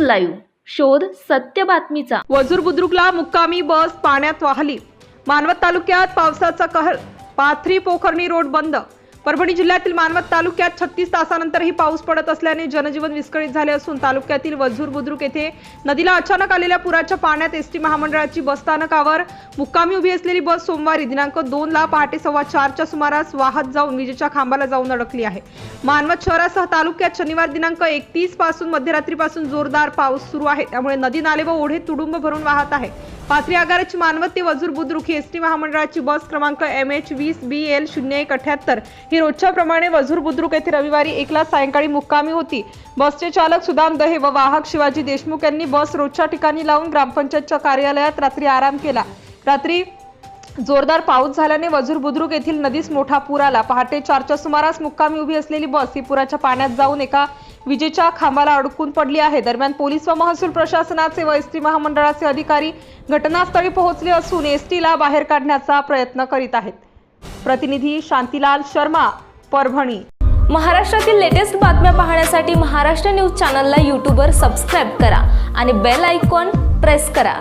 Live शोध सत्य बातमीचा। वजूर बुद्रुकला मुक्कामी बस पाण्यात वाहली। मानवत तालुक्यात पावसाचा कहर, पाथरी पोखर्णी रोड बंद। परभणी जिल्ह्यातील मानवत तालुक्यात 36 तासानंतरही पाऊस पडत असल्याने जनजीवन विस्कळीत झाले असून तालुक्यातील वजूर बुद्रुक येथे नदीला अचानक आलेल्या पुराच्या पाण्यात एसटी महामंडळाची बस स्थानकावर मुक्कामी उभी असलेली बस सोमवारी दिनांक 2 ला पहाटे 4:15 च्या सुमारास वाहत जाऊन विजेच्या खांबाला जाऊन अडकली आहे। मानवत शहरासह तालुक्यात शनिवार दिनांक 31 पासून मध्यरात्रीपासून जोरदार पाऊस सुरू आहे, त्यामुळे नदी नाले व ओढे तुडुंब भरून वाहत आहे। पाथरी आगाराची मानवत ते वजूर बुद्रुक ही एसटी महामंडळाची बस क्रमांक MH20BL0178 ही रोजच्या प्रमाणे वजूर बुद्रुक येथे रविवारी 1 ला सायंकाळी मुक्कामी होती। बसचे चालक सुदाम दहे व वाहक शिवाजी देशमुख यांनी बस रोजच्या ठिकाणी लावून ग्रामपंचायतच्या कार्यालयात रात्री आराम केला। रात्री जोरदार पाऊस झाल्याने वजूर बुद्रुक येथील नदीस मोठा पूर आला। पहाटे 4 च्या सुमारास मुक्कामी उभी असलेली बस ही पुराच्या पाण्यात जाऊन एका विजेच्या खांबाला अडकून पडली आहे। दरम्यान पोलीस व महसूल प्रशासनाचे व एसटी महामंडळाचे अधिकारी घटनास्थळी पोहोचले असून एसटीला बाहेर काढण्याचा प्रयत्न करीत आहेत। प्रतिनिधी शांतीलाल शर्मा, परभणी। महाराष्ट्रातील लेटेस्ट बातम्या पाहण्यासाठी महाराष्ट्र न्यूज चॅनलला यूट्यूबवर सबस्क्राइब करा आणि बेल आयकॉन प्रेस करा।